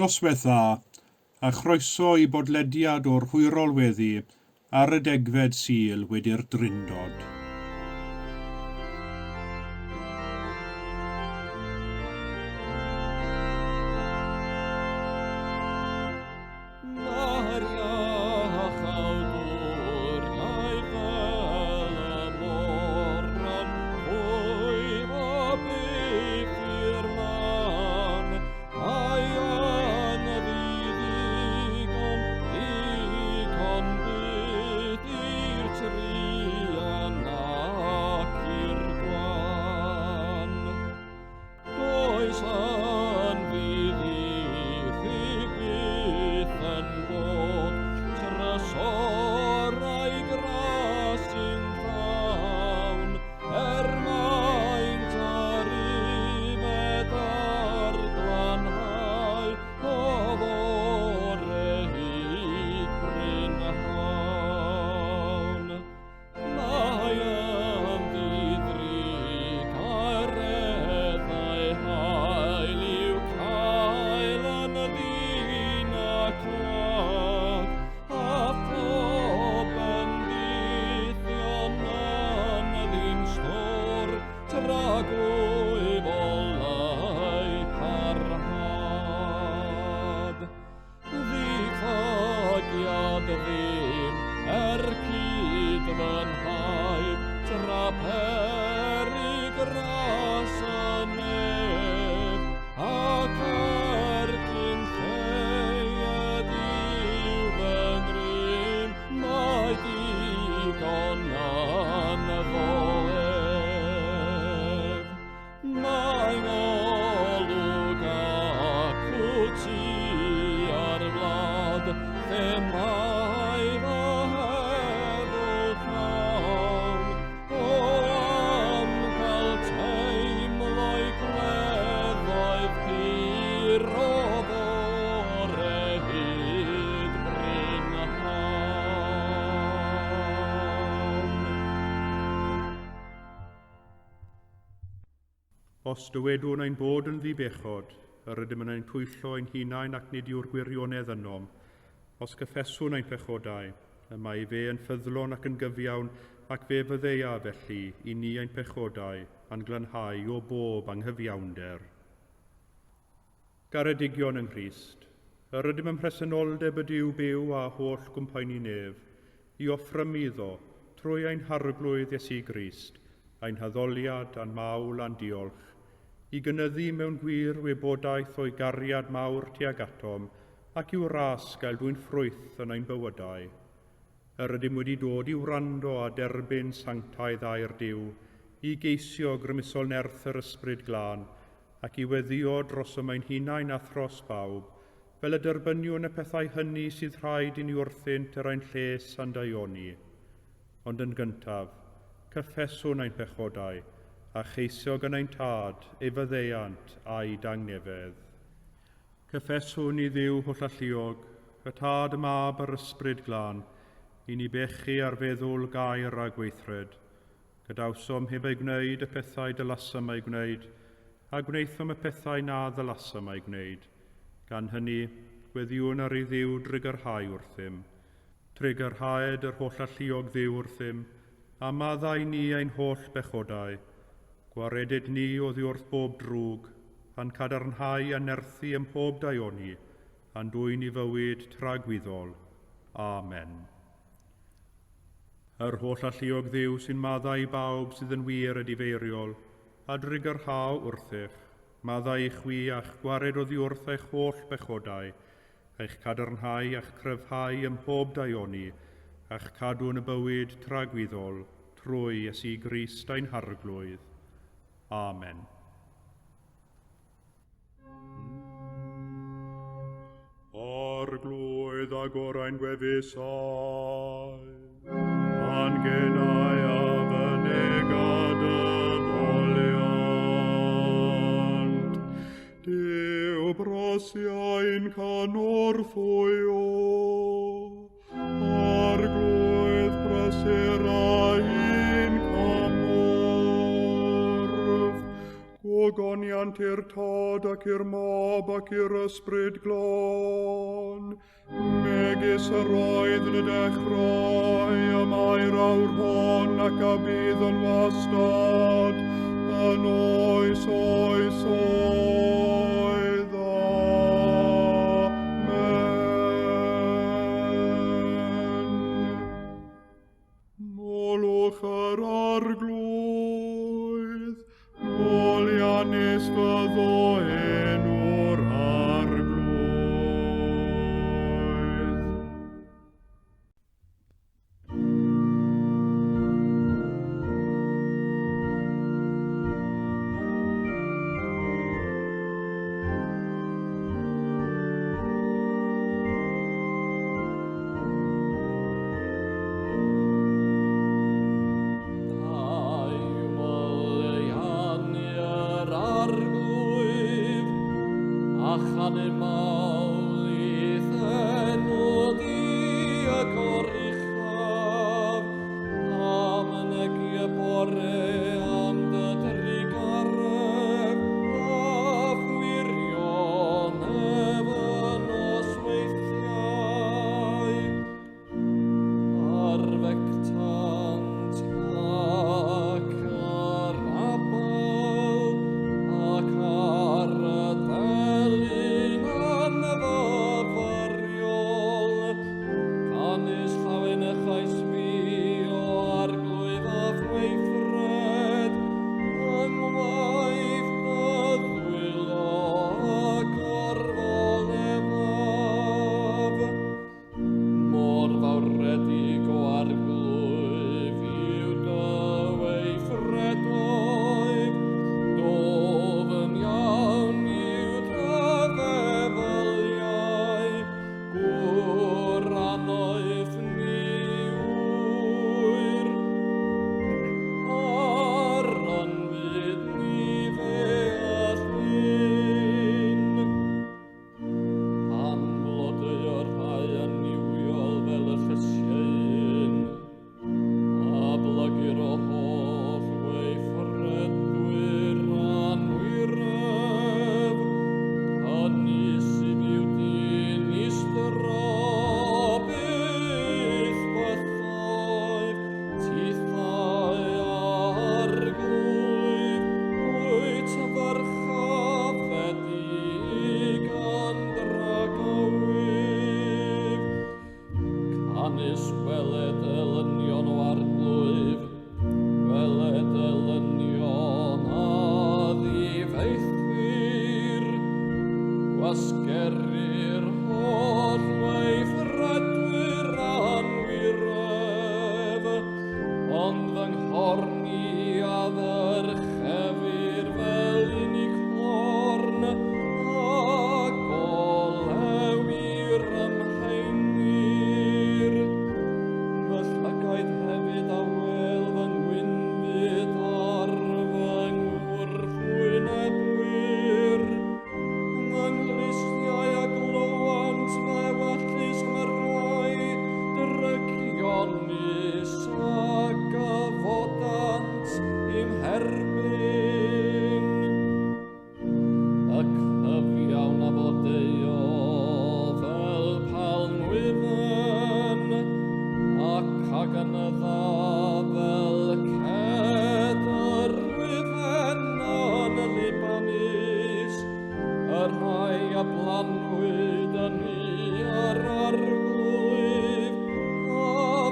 Noswaith dda, a chroeso i bodlediad o'r Hwyrol Weddi ar y 10fed Sul wedi'r Trindod. Os dywedwn ein bod yn ddibechod, yr ydym yn ein twyllo ein hunain ac nid yw'r gwirionedd ynom. Os gyffeswn ein pechodau, y mae fe yn ffyddlon ac yn gyfiawn ac fe fyddeia felly i ni ein pechodau a'n glanhau o bob anghyfiawnder. Garedigion yng Nghrist, yr ydym yn presenoldeb y Duw byw a holl gwmpaini nef, i offrym iddo trwy ein harglwydd Iesu Grist, ein haddoliad a'n mawl a'n diolch, i gynyddu mewn gwir wybodaeth o'i gariad mawr tuag atom ac i'w ras gael dwi'n ffrwyth yn ein bywydau. Yr ydym wedi dod i'w wrando a derbyn sanctaidd a'r Duw, i geisio grymusol nerth yr ysbryd glân ac i weddio dros y mae'n hunain a thros bawb, fel y derbyniwn y pethau hynny sydd rhaid i ni wrthynt yr ein lles a'n daioni. Ond yn gyntaf, cyffeswn ein pechodau, a cheisio gan ein tad, ei fyddeiant a'i dangnefedd. Cyffeswn i Dduw holl alluog, y tad y mab yr ysbryd glân, i ni bechu ar feddwl gair a gweithred. Gadawsom heb ei gwneud y pethau dylasam ei gwneud, a gwneithom y pethau na ddylasam ei gwneud. Gan hynny, gweddiwn ar ei Dduw drigyrhau wrthym. Trigyrhaed yr holl alluog Dduw wrthym, a maddau ni ein holl bechodau. Gwaredid ni oddi wrth bob drwg, pan cadarnhau a nerthu ym mhob daioni, a'n dwy'n i fywyd tragwyddol. Amen. Yr holl alluog Dduw sy'n maddau bawb sydd yn wir y difeiriol, a drigyrhaw wrthych, maddau i chwi a'ch gwared oddi wrth eich holl bechodau, eich cadarnhau a'ch cryfhau ym mhob daioni, a'ch cadw yn y bywyd tragwyddol, trwy Iesu Grist ein harglwydd. Amen. Arglwydd ag orau'n gwefusau, a'n genau a fynegad y ddoliant. Dyw brosiau'n canorthwyo, arglwydd braserau'n camorth, goniant i'r tod ac i'r mob ac i'r ysbryd glon. Megis yr oedd yn y dechrau, y mae'r awr hon ac a bydd yn wastad, yn oes oes oedd. Amen. Molwch yr arglwydd, Molianus fyddo enw'r arglwydd.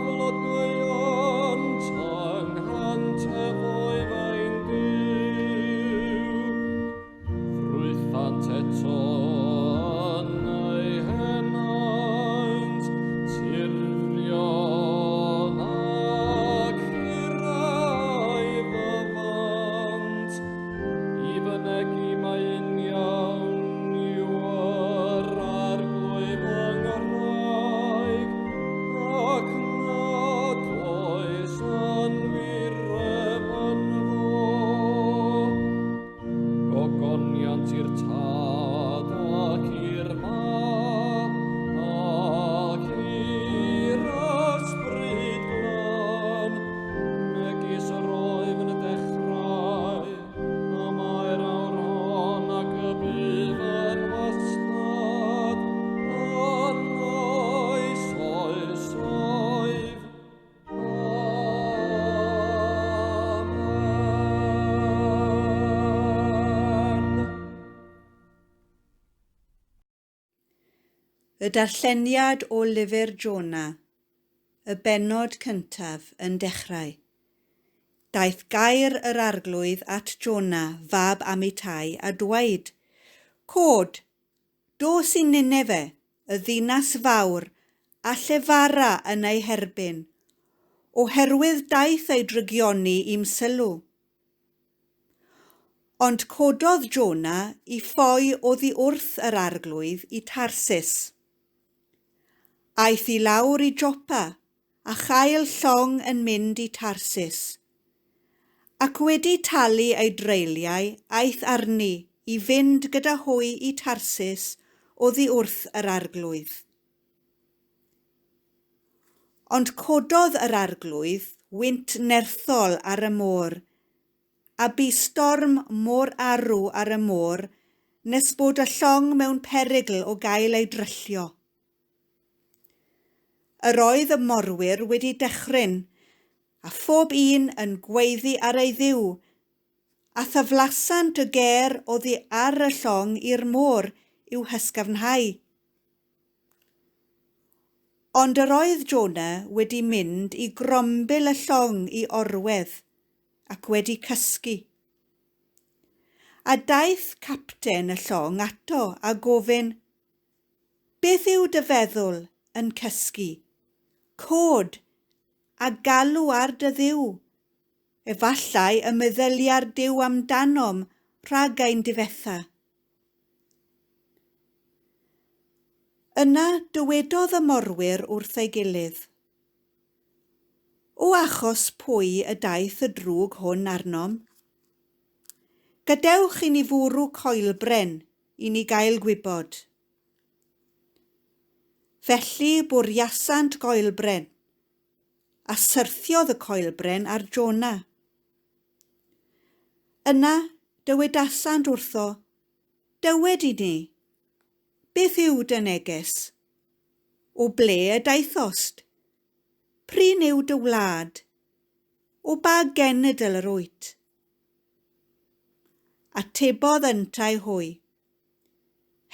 Blodeuant yng nghant y fwy fein Y darlleniad o lyfr Jona, y bennod cyntaf yn dechrau. Daeth gair yr arglwydd at Jona fab Amitai a dweud, Cod, dos i Ninefe, y ddinas fawr, a llefara yn ei herbyn, oherwydd daeth ei drygioni i'm sylw. Ond cododd Jona i ffoi oddi wrth yr arglwydd i Tarsus. Aeth i lawr i Jopa a chael llong yn mynd i Tarsus, ac wedi talu ei dreiliau aeth arni i fynd gyda hwy i Tarsus oddi wrth yr arglwydd. Ond cododd yr arglwydd wynt nerthol ar y môr, a bu storm mor arw ar y môr nes bod y llong mewn perygl o gael ei dryllio. Yr oedd y morwyr wedi dechryn, a phob un yn gweiddi ar ei ddiw, a thaflasant y ger oddi ar y llong i'r môr i'w hysgafnhau. Ond yr oedd Jona wedi mynd i grombil y llong i orwedd, ac wedi cysgu. A daeth capten y llong ato a gofyn, Beth yw dy feddwl yn cysgu? Cod, a galw ar dy ddiw, efallai y meddylia'r Duw amdanom rhag ein difetha. Yna dywedodd y morwyr wrth ei gilydd, O achos pwy y daeth y drwg hwn arnom? Gadewch i ni fwrw coelbren i ni gael gwybod. Felly bwriasant coelbren, a syrthiodd y coelbren ar Jona. Yna dywedasant wrtho, Dywed i ni, beth yw dy neges? O ble y daethost? Prin yw dy wlad? O ba genedl yr wyt? Atebodd yntai hwy,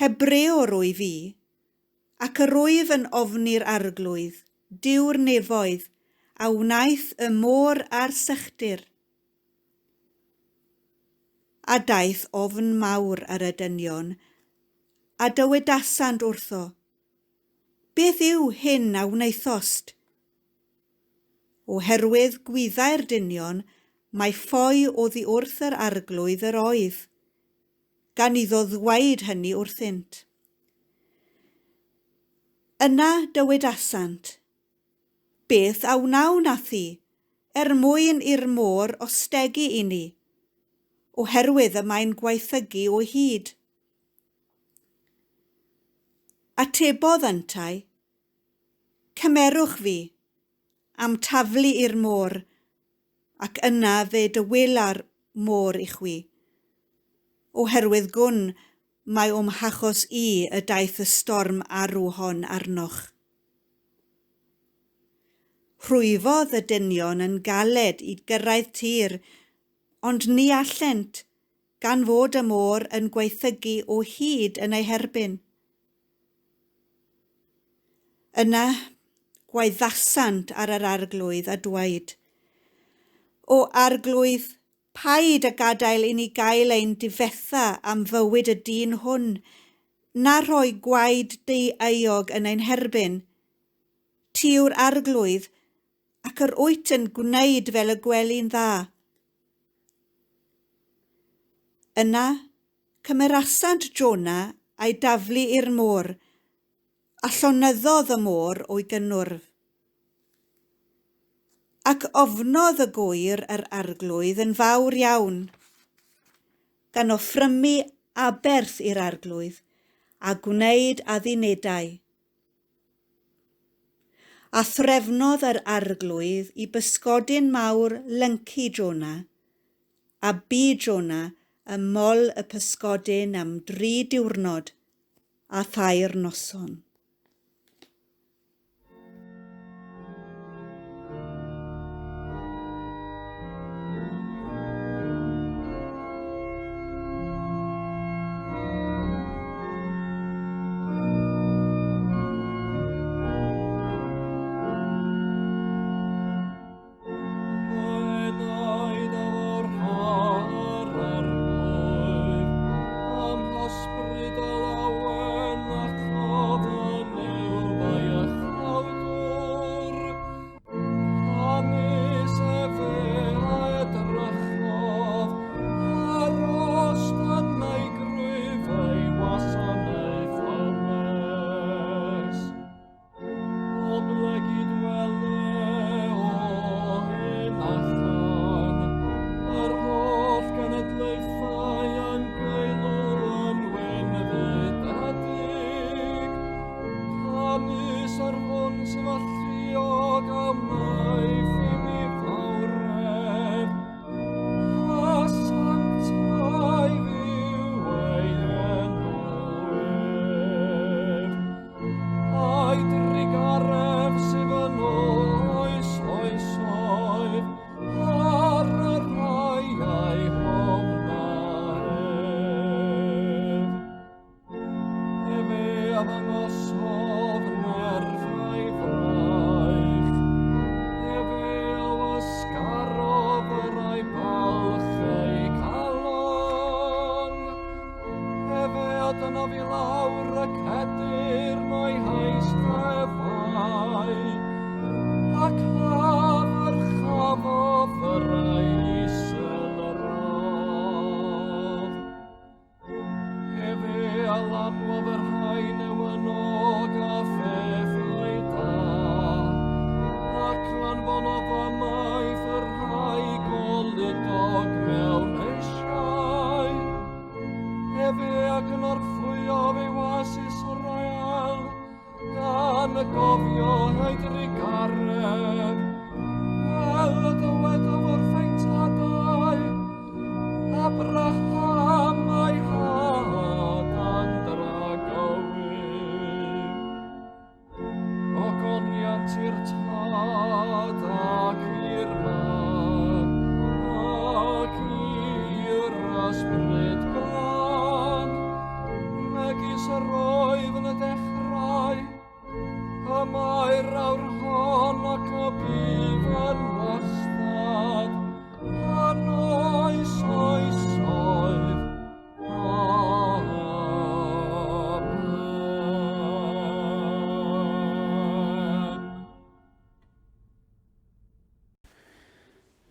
Hebreor rwy fi, ac yr wyf yn ofni'r arglwydd, diw'r nefoedd, a wnaeth y môr a'r sychdir. A daeth ofn mawr ar y dynion, a dywedasant wrtho, Beth yw hyn a wnaethost? Oherwydd gwyddai'r dynion, mae ffoi oddi wrth yr arglwydd yr oedd, gan iddo ddweud hynny wrthynt. Yna dywedasant, Beth a wnawn athi, mwyn i'r môr ostegu i ni, oherwydd y mae'n gwaethygu o hyd. Atebodd yntai, Cymerwch fi, am taflu i'r môr, ac yna fe dywelar môr i chwi, oherwydd gwn mae hachos i y daeth y storm arw hon arnoch. Rhwyfodd y dynion yn galed i gyrraedd tir, ond ni allent, gan fod y môr yn gwaethygu o hyd yn ei herbyn. Yna gwaeddasant ar yr arglwydd a dweud, O arglwydd, paid a gadael i ni gael ein difetha am fywyd y dyn hwn, na rhoi gwaed di-euog yn ein herbyn. Ti yw'r arglwydd, ac yr wyt yn gwneud fel y gwely'n dda. Yna cymerasant Jona a'i daflu i'r môr, a llonyddodd y môr o'i gynnwrf. Ac ofnodd y gwyr yr arglwydd yn fawr iawn, gan offrymu aberth i'r arglwydd a gwneud addunedau. A threfnodd yr arglwydd i bysgodyn mawr lyncu Jona, a bu Jona ymol y pysgodyn am 3 diwrnod a 3 noson.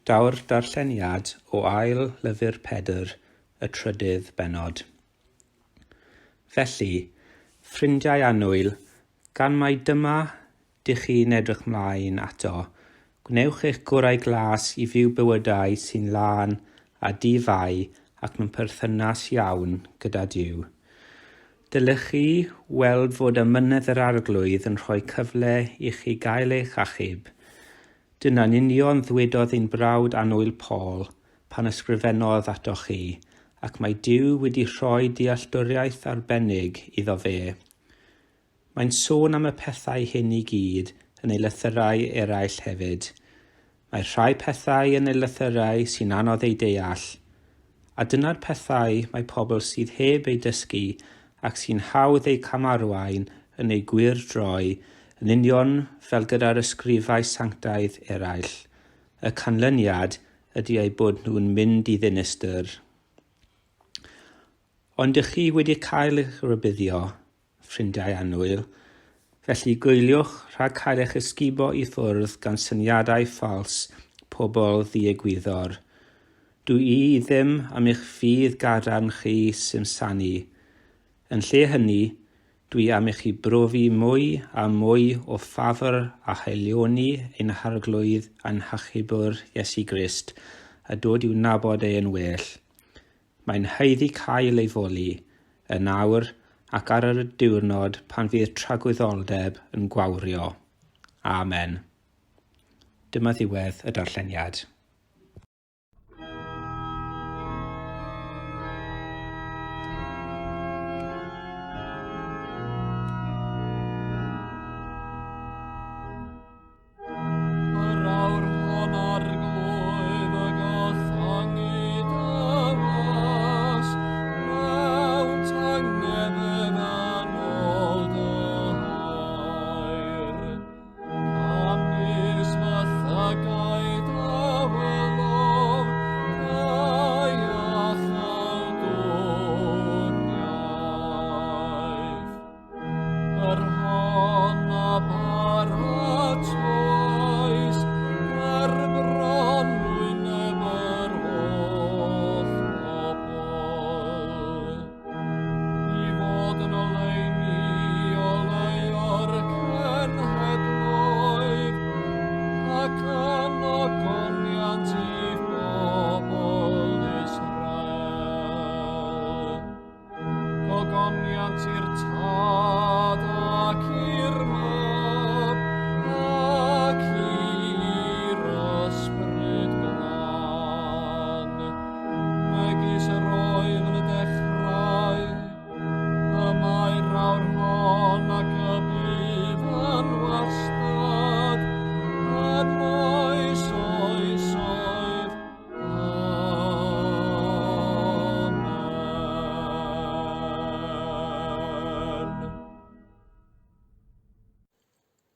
Daw'r darlleniad o ail lyfr Pedr, y trydydd bennod. Felly, ffrindiau annwyl, gan mai dyma dych chi'n edrych mlaen ato, gwnewch eich gorau glas i fyw bywydau sy'n lân a di-fai ac mewn perthynas iawn gyda Duw. Dylech chi weld fod ymynedd yr arglwydd yn rhoi cyfle i chi gael eich achub. Dyna'n union ddwedodd ein brawd annwyl Paul pan ysgrifennodd ato chi, ac mae Duw wedi rhoi dealltwriaeth arbennig iddo fe. Mae'n sôn am y pethau hyn i gyd yn ei lythyrau eraill hefyd. Mae rhai pethau yn ei lythyrau sy'n anodd ei deall, a dyna'r pethau mae pobl sydd heb ei dysgu ac sy'n hawdd ei camarwain yn ei gwir droi, yn union fel gyda'r ysgrifau sanctaidd eraill. Y canlyniad ydy ei bod nhw'n mynd i ddinistr. Ond ych chi wedi cael eich rybuddio, ffrindiau annwyl, felly gwyliwch rhag cael eich ysgubo i ffwrdd gan syniadau ffals pobl ddiegwyddor. Dwi i ddim am eich ffydd gadarn chi simsanu. Yn lle hynny, dwi am eich i brofi mwy a mwy o ffafr a haelioni ein harglwydd a'n hachubwr Iesu Grist a dod i'w nabod ein well. Mae'n haeddu cael ei foli, y nawr ac ar y diwrnod pan fydd tragwyddoldeb yn gwawrio. Amen. Dyma ddiwedd y darlleniad.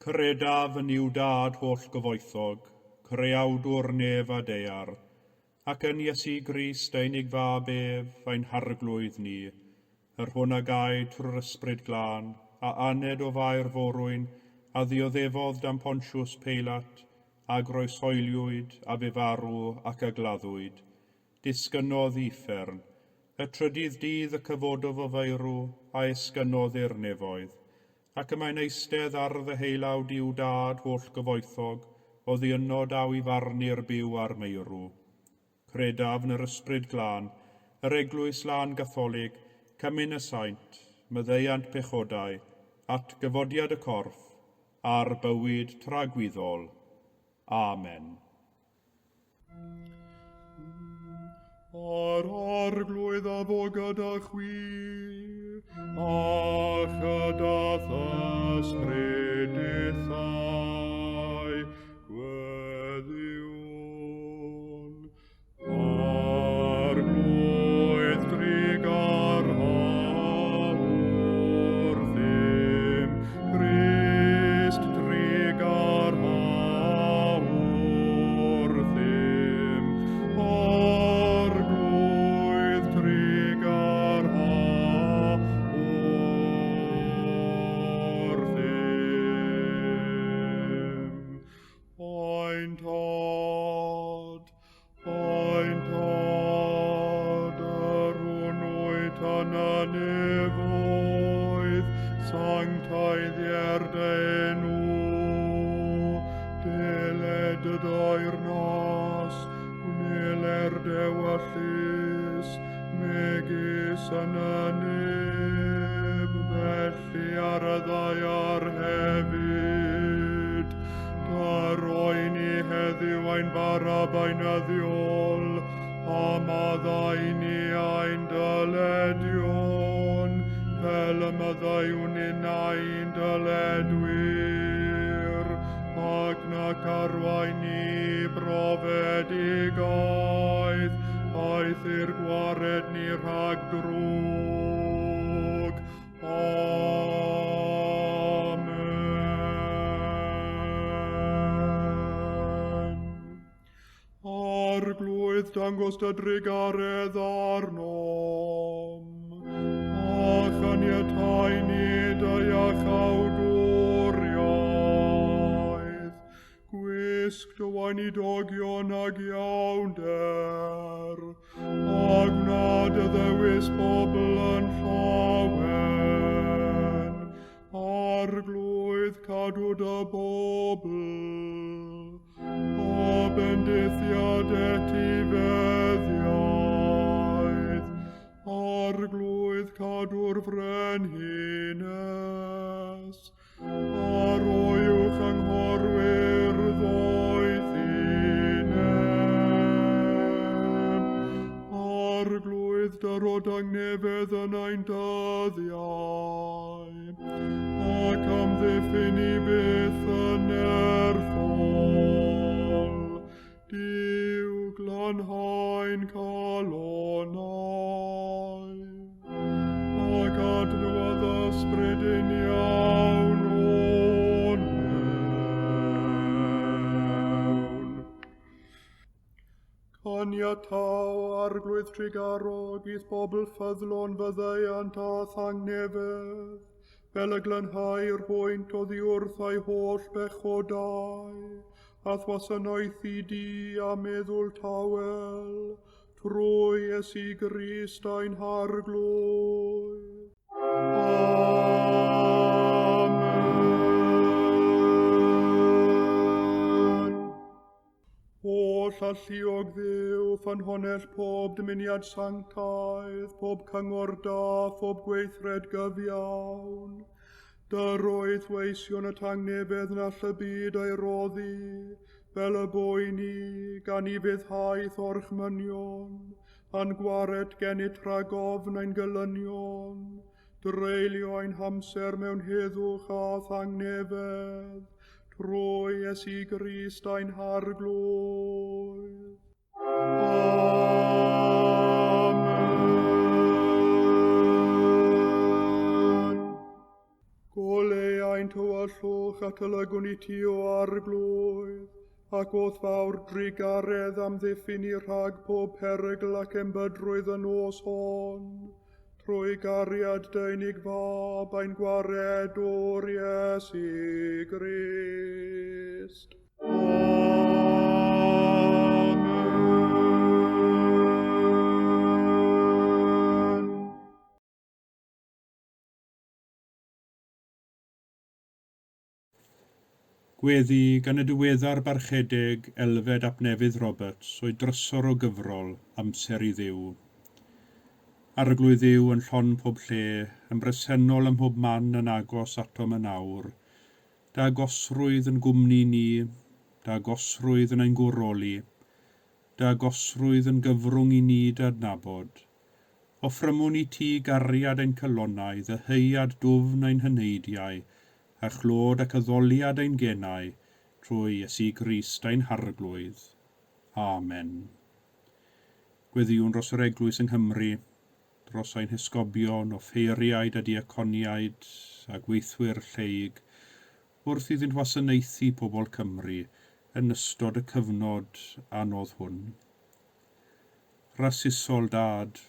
Credaf yn i'w dad holl gyfoethog, creawdwr nef a dear, ac yn Iesu Grist ein fab ef a'n harglwydd ni, yr hwn a gaed trwy'r ysbryd glân, a aned o fair forwyn, a ddioddefodd dan Pontiws Peilat, a groeshoeliwyd a fe farw ac a gladdwyd. Disgynnodd uffern, y trydydd dydd y cyfododd o feirw, a esgynnodd i'r nefoedd. Ac yma'n eistedd ar ddeheilawd i'w dad holl gyfoethog, o ddiynod aw i farnu'r byw ar meirw. Credaf yn yr ysbryd glân, yr Eglwys lân Gatholig, cymyn y saint, myddeiant pechodau, at gyfodiad y corff, a'r bywyd tragwyddol. Amen. Ar arglwydd a bo gyda chwi, a chydath ysbrydithau gweddiwn. Arglwydd drigar hawr ddim, Christ drigar hawr ddim, arglwydd drigar hawr ddim. Oen tad, yr hwnnwyd yn y nefoedd, sanctaidd i'r enw, deled y dair nas, gwneler dewyllus, megis yn y neb, felly ar y ddaiar hefyd. Dar oen i heddiw ein barab ein yddiol, a maddau ni ein dyledion, fel y maddau'n un ein dyledwyr, ac nac arwain ni brofedigaeth, aeth i'r gwared ni rhag drwg. Amen. Arglwydd dangos dy drigaredd arnom, a chaniatau ni dy iachawdwriaeth, gwisg dy wain i dogion ag iawnder, a gnad y ddewis bobl yn llawen, arglwydd cadw dy bobl, o bendithiad etifeddiaeth, arglwydd cadw'r frenhines, ar oiwch anghorwyr ddoeth inem, arglwydd dyrod angnefedd yn ein dyddiau, ac amddiffyn i byth yn erthol, Duw glanhau'n calonau, ac adnodd ysbryd yn iawn o'n mewn. Caniatau arglwydd trigarog i'th bobl ffyddlon fyddaiant a thangnefedd, fel y glanhau'r hwynt oddi wrth ei holl bechodau, a Gwasanaeth i di a meddwl tawel, trwy Iesu Grist ein harglwydd. Amen. O llalluog Dduw, ffynhonell pob dymuniad sanctaidd, pob cyngor da, pob gweithred gyfiawn, dyrwydd weision y tangnefedd na all y byd ei roddi, fel y boi ni, gan i fyddhaeth orchmynion, a'n gwared gennyt rhag ofn ein gylynion, dreulio ein hamser mewn heddwch a thangnefedd, trwy Iesu Grist ein harglwydd. Amen. Gole ein tywyllwch at olygwn i ti o arglwydd, ac oedd fawr drigaredd am ddiffyn i rhag pob perygl ac embydrwydd yn os hon, trwy gariad deunig fab ein gwared o'r Iesu Grist. Amen. Gweddi gan y diweddar barchedig Elfed ap Nefydd Roberts o'i drysor o gyfrol Amser i Dduw. Arglwydd Dduw yn llon pob lle, yn bresennol ym mhob man yn agos atom yn awr, da gosrwydd yn gwmni ni, da gosrwydd yn ein gwroli, dy agosrwydd yn gyfrwng i ni dy adnabod. Offrymwn i ti gariad ein cylonau, ddyheuad dwfn ein hyneidiau, a chlod ac addoliad ein genau, trwy Iesu Grist ein harglwydd. Amen. Gweddiwn dros yr Eglwys yng Nghymru, dros ein hysgobion o ffeiriaid a diaconiaid a gweithwyr lleug, wrth iddynt wasanaethu pobl Cymru yn ystod y cyfnod anodd hwn. Rasysol dad,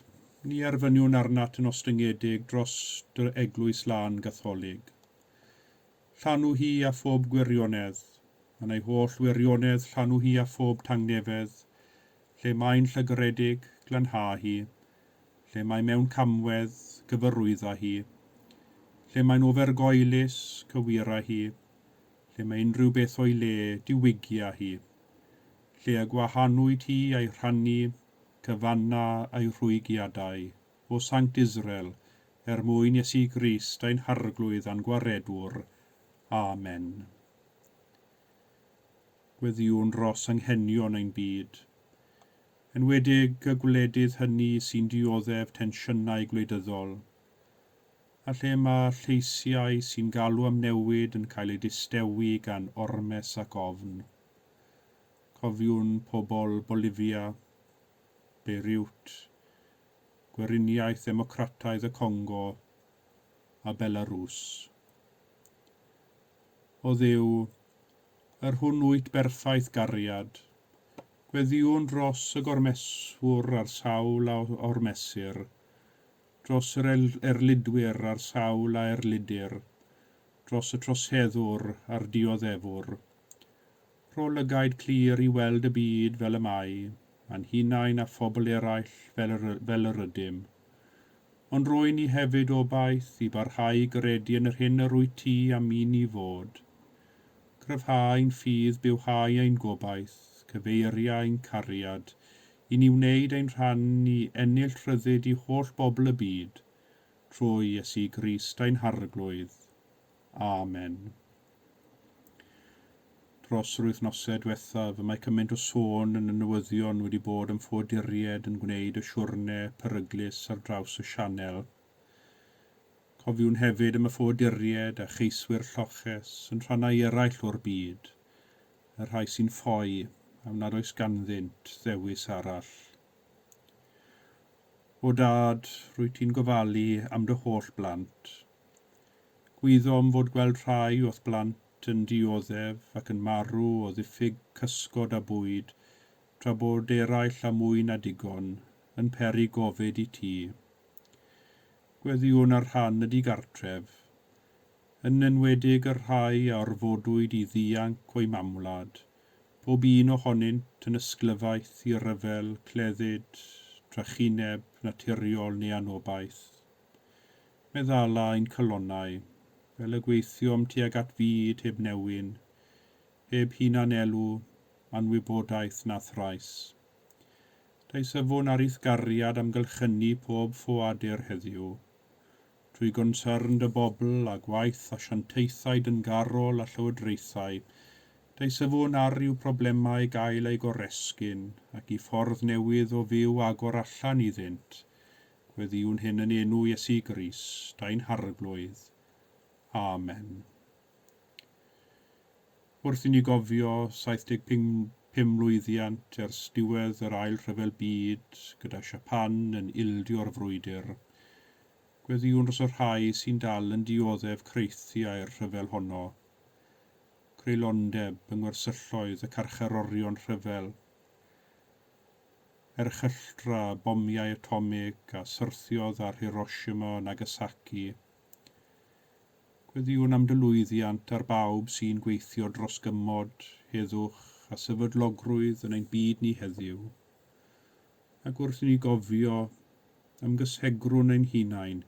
ni erfyniwn arnat yn ostyngedig dros dy Eglwys Lân Gatholig. Llanw hi a phob gwirionedd, yn ei holl wirionedd llanw hi a phob tangnefedd, lle mae'n llygyredig glanha hi, lle mae mewn camwedd gyfarwydda hi, lle mae'n ofergoelus cywira hi, lle mae unrhyw beth o'i le diwygia hi, lle y gwahanwyd hi a'i rhannu, cyfanna a'i rhwygiadau, o Sant Israel, mwyn Iesu Grist ein harglwydd a'n gwaredwr. Amen. Gweddiwn dros anghenion ein byd. Enwedig y gwledydd hynny sy'n dioddef tensiynau gwleidyddol, a lle mae lleisiau sy'n galw am newid yn cael eu distewi gan ormes ac ofn. Cofiwn pobl Bolivia, Beirut, Gweriniaeth Democrataidd y Congo a Belarus. O Dduw, yr hwnnwyd berffaith gariad, gweddiwn dros y gormeswr ar sawl o'r mesur, dros yr erludwyr ar sawl a erludur, dros y troseddwr a'r dioddefwr. Rho lygaid clir i weld y byd fel y mae, a'n hunain a phobl eraill fel yr ydym. Ond roi ni hefyd obaith i barhau gredu yn yr hyn yr wyt ti am i ni fod. Gryfhau ein ffydd bywhau ein gobaith, cyfeirio ein cariad, i ni wneud ein rhan i ennill rhyddid i holl bobl y byd, trwy Iesu Grist ein harglwydd. Amen. Dros yr wythnosau diwethaf, mae cymaint o sôn yn y newyddion wedi bod yn ffoduried yn gwneud y siwrne peryglus ar draws y sianel. Cofiwn hefyd am y ffoduried a cheiswyr lloches yn rhannau eraill o'r byd, y rhai sy'n ffoi am nad oes ganddynt ddewis arall. O dad, rwy ti'n gofalu am dy holl blant. Gwyddom fod gweld rhai o'th blant yn dioddef ac yn marw o ddiffyg cysgod a bwyd, tra bod eraill a mwy na digon yn peri gofid i ti. Gweddiwn ar rhan y digartref, yn enwedig yr rhai a orfodwyd i ddianc o'i mamwlad, pob un ohonynt yn ysglyfaeth i ryfel, cleddyd, trachineb, naturiol neu anobaith. Meddala ein cylonau, fel y gweithiom tuag at fyd heb newyn, heb hunanelw, anwybodaeth na thrais. Dau syfwn ar eithgariad am gylchynu pob ffoadur heddiw, trwy gonsern dy bobl a gwaith asiantaethau dyngarol a llywodraethau, dau syfwn ar i'w problemau gael ei goresgyn ac i ffordd newydd o fyw agor allan iddynt, gweddiwn hyn yn enw Iesu Grist, ein harglwydd. Amen. Wrth i ni gofio 75 mlwyddiant ers diwedd yr ail rhyfel byd gyda Japan yn ildio'r frwydr, gweddiwn dros y rhai sy'n dal yn dioddef creithiau'r rhyfel honno, creulondeb yng ngwersylloedd y carcharorion rhyfel, erchylltra bomiau atomig a syrthiodd ar Hiroshima a Nagasaki. Gweddiwn am dy lwyddiant ar bawb sy'n gweithio dros gymod, heddwch a sefydlogrwydd yn ein byd ni heddiw. Ac wrth i ni gofio am gyshegrwn ein hunain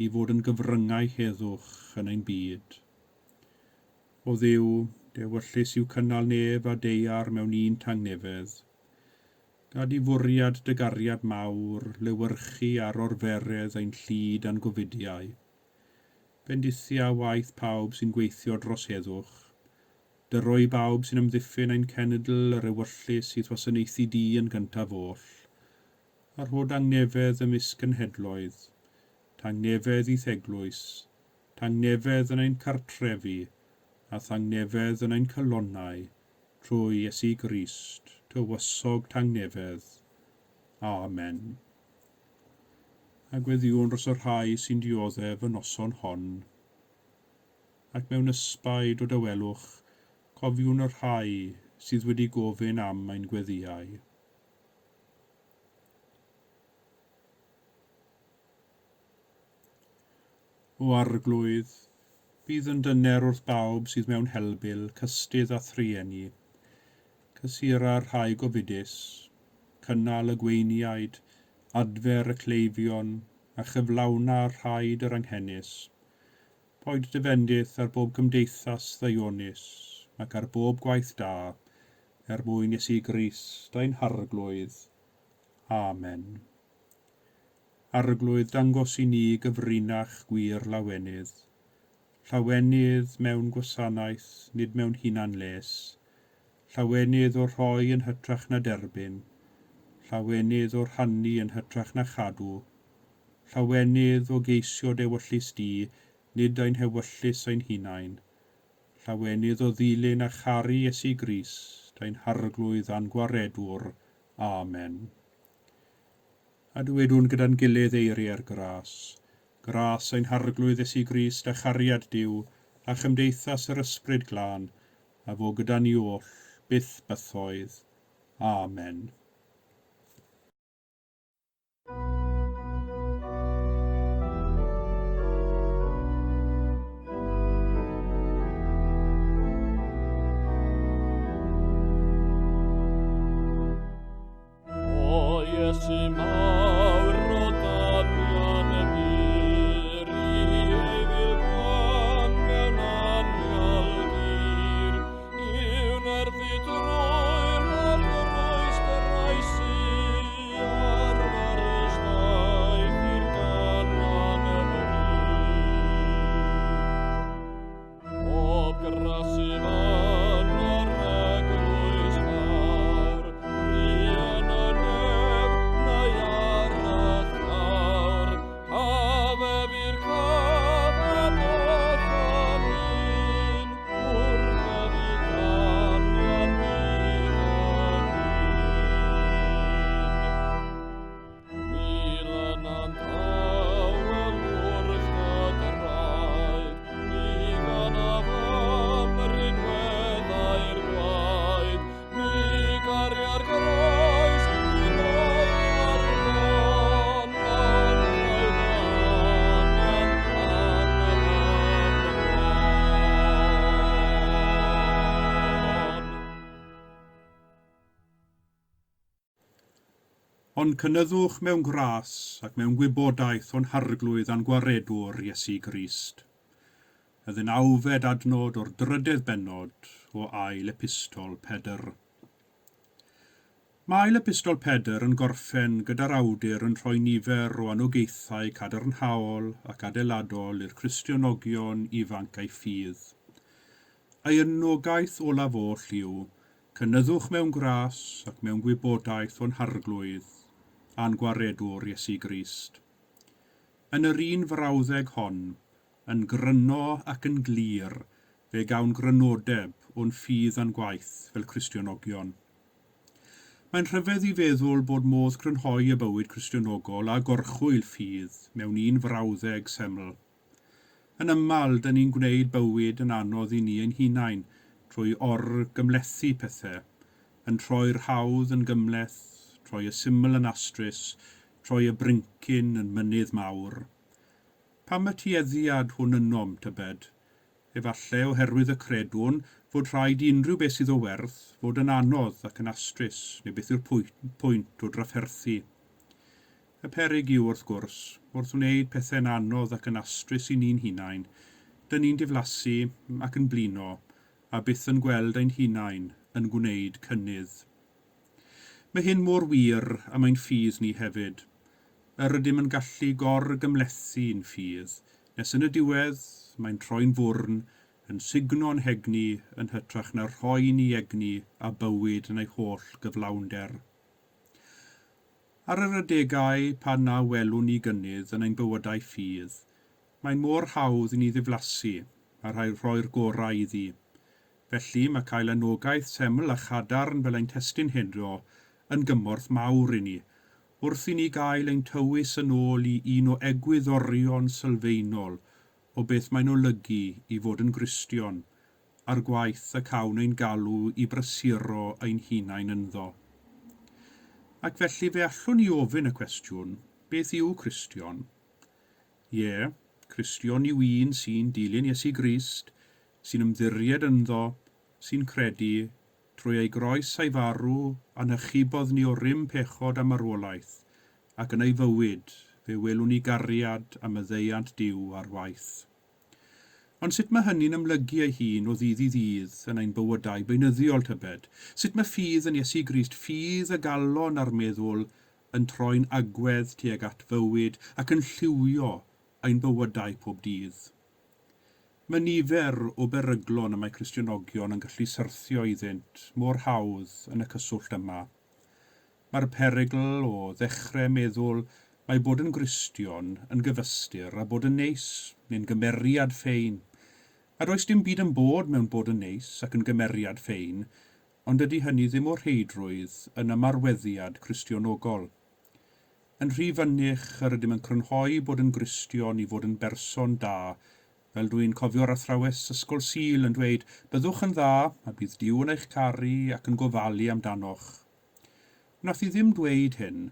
i fod yn gyfryngau heddwch yn ein byd. O Dduw, dewyllus yw cynnal neb a deiar mewn un tangnefedd. Gad i fwriad dy gariad mawr lewyrchu ar orferedd ein llyd a'n gofidiau. Bendithia waith pawb sy'n gweithio dros heddwch, Dyroi bawb sy'n ymddiffyn ein cenedl yr ewyllus sydd wasanaethu di yn gyntaf oll. Arhod angnefedd ymysg cenhedloedd, tangnefedd i'th eglwys, tangnefedd yn ein cartrefi, a tangnefedd yn ein colonnau, trwy Iesu Grist, tywysog tangnefedd. Amen. A gweddiwn dros yr rhai sy'n dioddef y noson hon. Ac mewn ysbaid o dywelwch, cofiwn yr rhai sydd wedi gofyn am ein gweddiau. O arglwydd, bydd yn dyner wrth bawb sydd mewn helbyl, cystydd a thrieni, cysura'r rhai gofidus, cynnal y gweiniaid, adfer y cleifion, a chyflawna'r rhaid yr anghennus, boed dyfendith ar bob cymdeithas ddaionnus, ac ar bob gwaith da, mwyn Iesu Grist ein harglwydd. Amen. Arglwydd dangos i ni gyfrinach gwir lawenydd. Llawenydd mewn gwasanaeth, nid mewn hunan les. Llawenydd o'r rhoi yn hytrach na derbyn. Llawenydd o'r rhannu yn hytrach na chadw. Llawenydd o geisio dewyllus di, nid ein hewyllus ein hunain. Llawenydd o ddilyn a charu Iesu Grist, ein harglwydd a'n gwaredwr. Amen. A dywedwn gyda'n gilydd eiriau'r gras. Gras ein harglwydd Iesu Grist a chariad Duw, a chymdeithas yr ysbryd glân, a fo gyda ni oll, byth bythoedd. Amen. Iesu mawr o danion y byr, I ei filgwan mewn aniol gyr, I'w nerfi drwy'r ar roes goroesi, ar farys daeth i'r ganan y bri. O grasi fan ar eglwys mawr, Rian y nef neu arach awr, Hafef i'r cafan o chanin, Wrthaf i danion diganin. Milan a'n tawel wrth gydraed, Ni gan a famryn weddau'r gwaed, Ni garia'r groes, Ni noi ar gon, A'n rhaid Ond cynyddwch mewn gras ac mewn gwybodaeth o'n harglwydd a'n gwaredwr Iesu Grist. Ydyn awfed adnod o'r drydydd bennod o ail epistol Pedr. Mae ail epistol Pedr yn gorffen gyda'r awdur yn rhoi nifer o anogaethau cadarnhaol ac adeiladol i'r Cristionogion ifanc a'i ffydd. Ei anogaeth olaf oll yw, cynyddwch mewn gras ac mewn gwybodaeth o'n harglwydd a'n gwaredwr Iesu Grist. Yn yr un frawddeg hon, yn gryno ac yn glir, fe gawn grynodeb o'n ffydd a'n gwaith fel Cristionogion. Mae'n rhyfedd i feddwl bod modd crynhoi y bywyd Cristionogol a gorchwyl ffydd mewn un frawddeg seml. Yn ymal, dyn ni'n gwneud bywyd yn anodd i ni ein hunain trwy gymlethu pethau, yn troi'r hawdd yn gymleth, troi y syml yn astrus, troi y brincyn yn mynydd mawr. Pam y tueddiad hwn ynom, tybed? Efallai oherwydd y credwn fod rhaid i unrhyw beth sydd o werth fod yn anodd ac yn astrus, neu beth yw'r pwynt o drafferthu. Y peryg yw wrth gwrs, wrth wneud pethau'n anodd ac yn astrus i ni'n hunain, dyn ni'n diflasu ac yn blino, a byth yn gweld ein hunain yn gwneud cynnydd. Mae hyn mor wir am ein ffydd ni hefyd. Ydym yn gallu gymlethu'n ffydd, nes yn y diwedd mae'n troi'n fwrn, yn signo'n hegni yn hytrach na rhoi ni egni a bywyd yn ei holl gyflawnder. Ar yr adegau pan na welwn ni gynnydd yn ein bywydau ffydd, mae'n mor hawdd i ni ddiflasu a rhoi'r gorau iddi. Felly mae cael anogaeth seml a chadarn fel ein testyn heno yn gymorth mawr i ni, wrth i ni gael ein tywys yn ôl i un o egwyddorion sylfaenol o beth mae'n olygu i fod yn Gristion, a'r gwaith y cawn ein galw i brysuro ein hunain ynddo. Ac felly fe allwn ni ofyn y cwestiwn, beth yw Cristion? Ie, Cristion yw un sy'n dilyn Iesu Grist, sy'n ymddiried ynddo, sy'n credu, trwy ei groes a'i farw, anychubodd ni o rym pechod a marwolaeth, ac yn ei fywyd, fe welwn ni gariad am y ddeiant Duw ar waith. Ond sut mae hynny'n ymlygu ei hun o ddydd i ddydd yn ein bywydau beunyddiol tybed? Sut mae ffydd yn Iesu Grist, ffydd y galon ar meddwl, yn troi'n agwedd tuag at fywyd ac yn lliwio ein bywydau pob dydd? Mae nifer o beryglon y mae Cristionogion yn gallu syrthio iddynt mor hawdd yn y cyswllt yma. Mae'r perygl o ddechrau meddwl mae bod yn Gristion yn gyfystyr a bod yn neis neu'n gymeriad ffein. A does dim byd yn bod mewn bod yn neis ac yn gymeriad ffein, ond ydy hynny ddim o'r rheidrwydd yn ymarweddiad Cristionogol. Yn rhy fynych yr ydym yn crynhoi bod yn Gristion i fod yn berson da, fel dwi'n cofio'r athrawes ysgol Sul yn dweud, byddwch yn dda a bydd Duw yn eich caru ac yn gofalu amdanoch. Nath i ddim dweud hyn,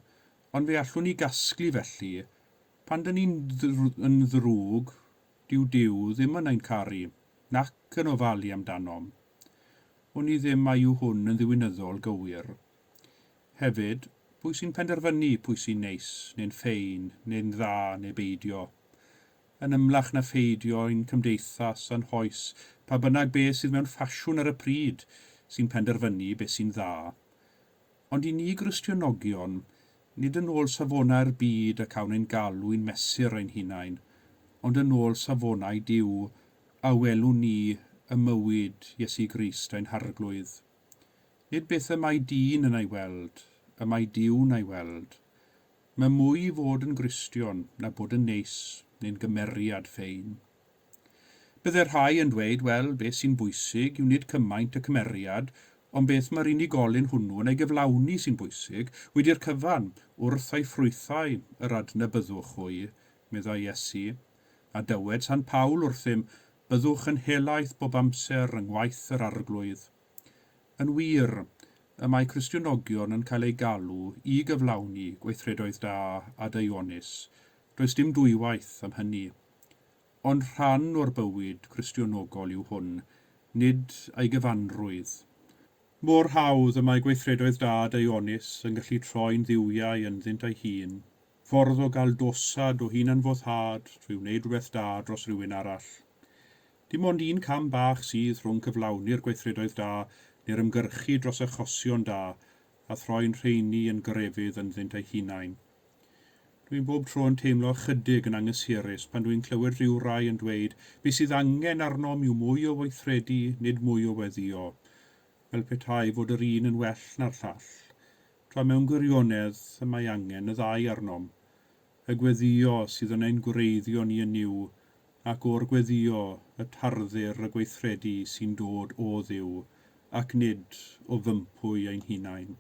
ond fe allwn ni gasglu felly, pan dyn ni'n yn ddrwg, dyw Duw ddim yn ein caru, nac yn ofalu amdanom. O'n i ddim a yw hwn yn ddiwinyddol gywir. Hefyd, pwy sy'n penderfynu pwy sy'n neis, neu'n ffein, neu'n dda, neu beidio. Yn ymlach na pheidio ein cymdeithas a'n hoes, pa bynnag beth sydd mewn ffasiwn ar y pryd sy'n penderfynu beth sy'n dda. Ond i ni Gristionogion, nid yn ôl safonau'r byd a cawn ein galw i'n mesur ein hunain, ond yn ôl safonau Duw a welwn ni y mywyd Iesu Grist ein harglwydd. Nid beth y mae dyn yn ei weld, y mae Duw yn ei weld. Mae mwy i fod yn Gristion na bod yn neis neu'n gymeriad ffein. Byddai'r rhai yn dweud, wel, beth sy'n bwysig yw nid cymaint y cymeriad, ond beth mae'r unigolyn hwnnw yn ei gyflawni sy'n bwysig, wedi'r cyfan wrth ei ffrwythau yr adnabyddwch hwy, meddai Iesu, a dywed Sant Pawl wrthym, byddwch yn helaeth bob amser yng ngwaith yr arglwydd. Yn wir, y mae Cristionogion yn cael ei galw i gyflawni gweithredoedd da a deionus. Does dim dwywaith am hynny. Ond rhan o'r bywyd Cristionogol yw hwn, nid ei gyfanrwydd. Mor hawdd y mae gweithredoedd da a deionus yn gallu troi'n ddiwiau ynddynt ei hun, ffordd o gael dosad o hunan foddhad trwy wneud rhywbeth da dros rhywun arall. Dim ond un cam bach sydd rhwng cyflawni'r gweithredoedd da neu'r ymgyrchu dros achosion da a throi'n rheini yn grefydd ynddynt ei hunain. Dwi'n bob tro yn teimlo chydig yn anghysurus pan dwi'n clywed rhyw rai yn dweud beth sydd angen arnom yw mwy o weithredu, nid mwy o weddio, fel petai fod yr un yn well na'r llall. Tra mewn gwirionedd y mae angen y ddau arnom, y gweddio sydd yn ein gwreiddio ni yn yw, ac o'r gweddio y tarddur y gweithredu sy'n dod o Dduw, ac nid o fympwy ein hunain.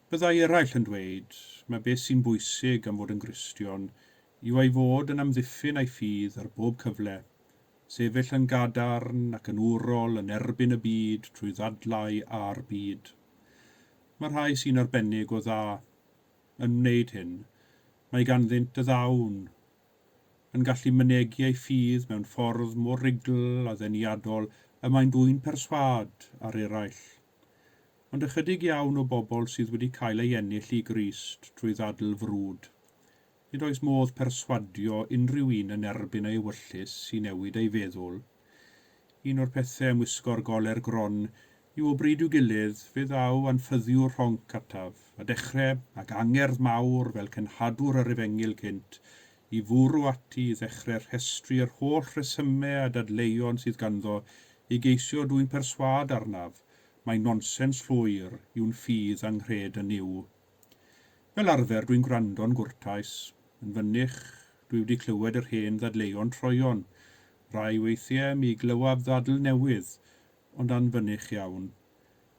Byddai eraill yn dweud, mae beth sy'n bwysig am fod yn Gristion yw ei fod yn amddiffyn ei ffydd ar bob cyfle, sefyll yn gadarn ac yn wrol yn erbyn y byd trwy ddadlau a'r byd. Mae rhai sy'n arbennig o dda yn wneud hyn, mae ganddynt y ddawn, yn gallu mynegu ei ffydd mewn ffordd mor rigl a ddeniadol y mae'n dwy'n perswad ar eraill. Ond ychydig iawn o bobl sydd wedi cael ei ennill i Grist trwy ddadl frwd. Nid oes modd perswadio unrhyw un yn erbyn ei wyllus i newid ei feddwl. Un o'r pethau am wisgo'r goler gron yw o bryd i'w gilydd fe ddaw anffyddiwr rhonc ataf, a dechrau ac angerdd mawr fel cenhadwr yr efengil cynt i fwrw ati i ddechrau rhestru'r holl rhesymau a dadleuon sydd ganddo i geisio dwi'n perswad arnaf mae nonsens llwyr yw'n ffydd anghred yn yw. Fel arfer dwi'n gwrando'n gwrtais, yn fynych dwi wedi clywed yr hen ddadleuon troion, rai weithiau mi glywaf ddadl newydd, ond anfynych iawn.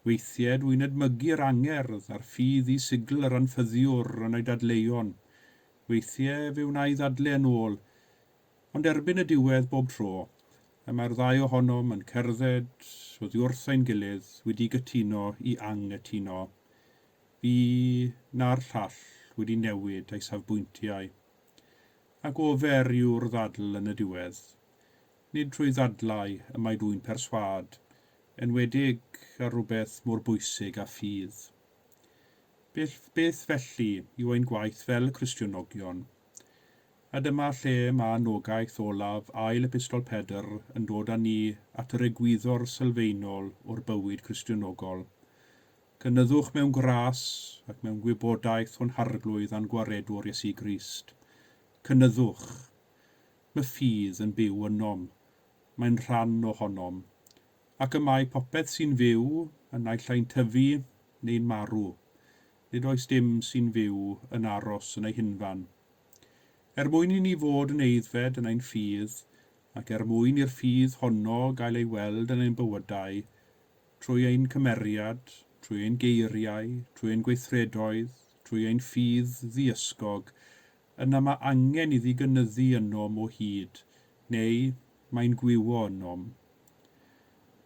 Weithiau dwi'n edmygu'r angerdd a'r ffydd i sigl yr anffyddiwr yn ei dadleuon. Weithiau fe wna i ddadlau yn ôl, ond erbyn y diwedd bob tro, a mae'r ddau ohonom yn cerdded oddi wrth ein gilydd wedi gytuno i anghytuno. Fi na'r llall wedi newid ei safbwyntiau. Ac ofer yw'r ddadl yn y diwedd. Nid trwy ddadlau y mae dwi'n perswad, enwedig ar rhywbeth mor bwysig a ffydd. Beth felly yw ein gwaith fel Cristionogion? A dyma lle mae nogaeth olaf ail epistol Pedr yn dod â ni at yr egwyddor sylfaenol o'r bywyd Cristionogol. Cynyddwch mewn gras ac mewn gwybodaeth o'n harglwydd a'n gwaredwr Iesu Grist. Cynyddwch. Mae ffydd yn byw ynom. Mae'n rhan ohonom. Ac y mae popeth sy'n fyw yn naill ai'n tyfu neu'n marw. Nid oes dim sy'n fyw yn aros yn ei hunfan. Mwyn i ni fod yn eiddfed yn ein ffydd, ac mwyn i'r ffydd honno gael ei weld yn ein bywydau, trwy ein cymeriad, trwy ein geiriau, trwy ein gweithredoedd, trwy ein ffydd ddiysgog, yna mae angen iddi gynyddu ynom o hyd, neu mae'n gwywo ynom.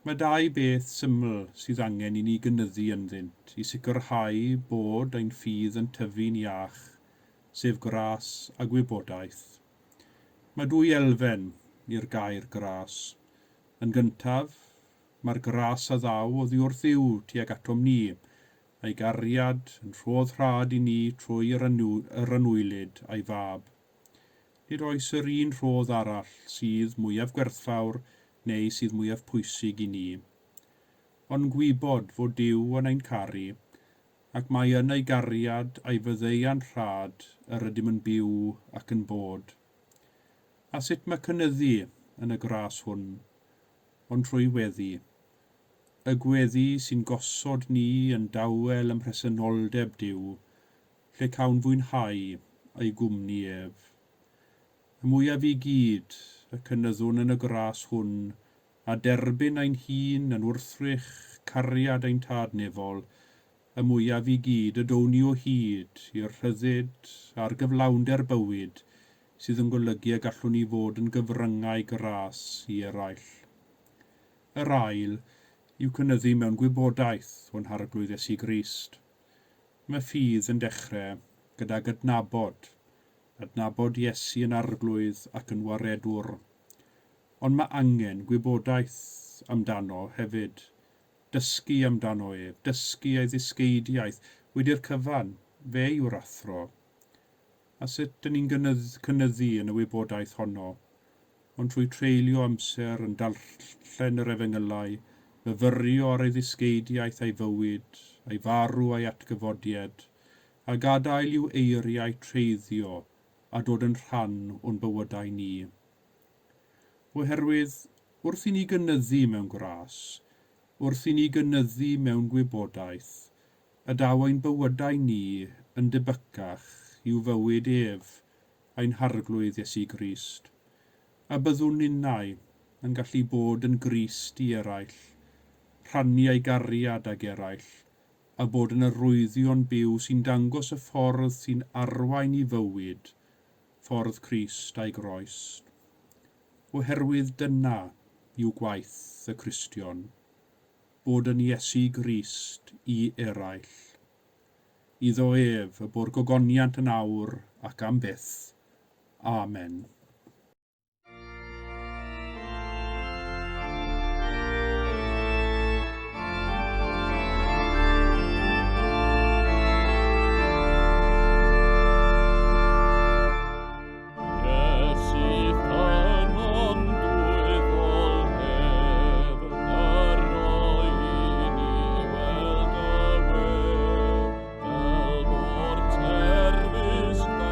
Mae dau beth syml sydd angen i ni gynyddu ynddynt, i sicrhau bod ein ffydd yn tyfu'n iach, sef gras a gwybodaeth. Mae dwy elfen i'r gair gras. Yn gyntaf, mae'r gras a ddaw oddi wrth yw tuag atom ni, a'i gariad yn rhodd rhad i ni trwy'r anwylid a'i fab. Nid oes yr un rhodd arall sydd mwyaf gwerthfawr neu sydd mwyaf pwysig i ni. Ond gwybod fod Duw yn ein caru, ac mae yn ei gariad a'i fyddeuan rhad yr ydym yn byw ac yn bod. A sut mae cynyddu yn y gras hwn, ond trwy weddi. Y gweddi sy'n gosod ni yn dawel ym mhresenoldeb Duw, lle cawn fwynhau a'i gwmni ef. Y mwyaf i gyd y cynyddwn yn y gras hwn, a derbyn ein hun yn wrthrych cariad ein tad nefol, y mwyaf i gyd y down ni o hyd i'r rhyddid a'r gyflawnder bywyd sydd yn golygu y gallwn ni fod yn gyfryngau gras i eraill. Yr ail yw cynyddu mewn gwybodaeth o'n harglwydd Iesu Grist. Mae ffydd yn dechrau gydag adnabod Iesu yn arglwydd ac yn waredwr. Ond mae angen gwybodaeth amdano hefyd. Dysgu amdano ef, dysgu ei ddysgeidiaeth, wedi'r cyfan, fe yw'r athro. A sut dyn ni'n cynyddu yn y wybodaeth honno, ond trwy treulio amser yn darllen yr efengylau, myfyrio ar ei ddysgeidiaeth ei fywyd, ei farw a'i atgyfodiad, a gadael i'w eiriau treiddio a dod yn rhan o'n bywydau ni. Oherwydd, wrth i ni gynyddu mewn gras, wrth i ni gynyddu mewn gwybodaeth, y daw ein bywydau ni yn debycach i'w fywyd ef, ein harglwydd Iesu Grist. A byddwn ninnau yn gallu bod yn Grist i eraill, rhannu ei gariad ag eraill, a bod yn arwyddion byw sy'n dangos y ffordd sy'n arwain i fywyd, ffordd Crist a'i groes. Oherwydd dyna yw gwaith y Cristion, bod yn Iesu Grist i eraill. Iddo ef y bo'r gogoniant yn awr ac am byth. Amen. Tervis dan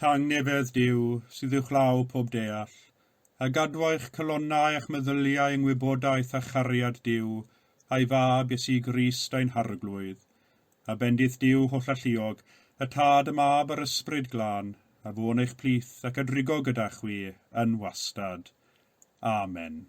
Tang nefedd Duw, sydd i'w chlaw pob deall, a gadwa'ch colonnau a'ch meddyliau yng ngwybodaeth a chariad Duw, a'i fab Iesu Grist a'n harglwydd, a bendith Duw holl alluog, y tad y mab yr ysbryd glân, a fôn eich plith ac adrigo gyda chwi yn wastad. Amen.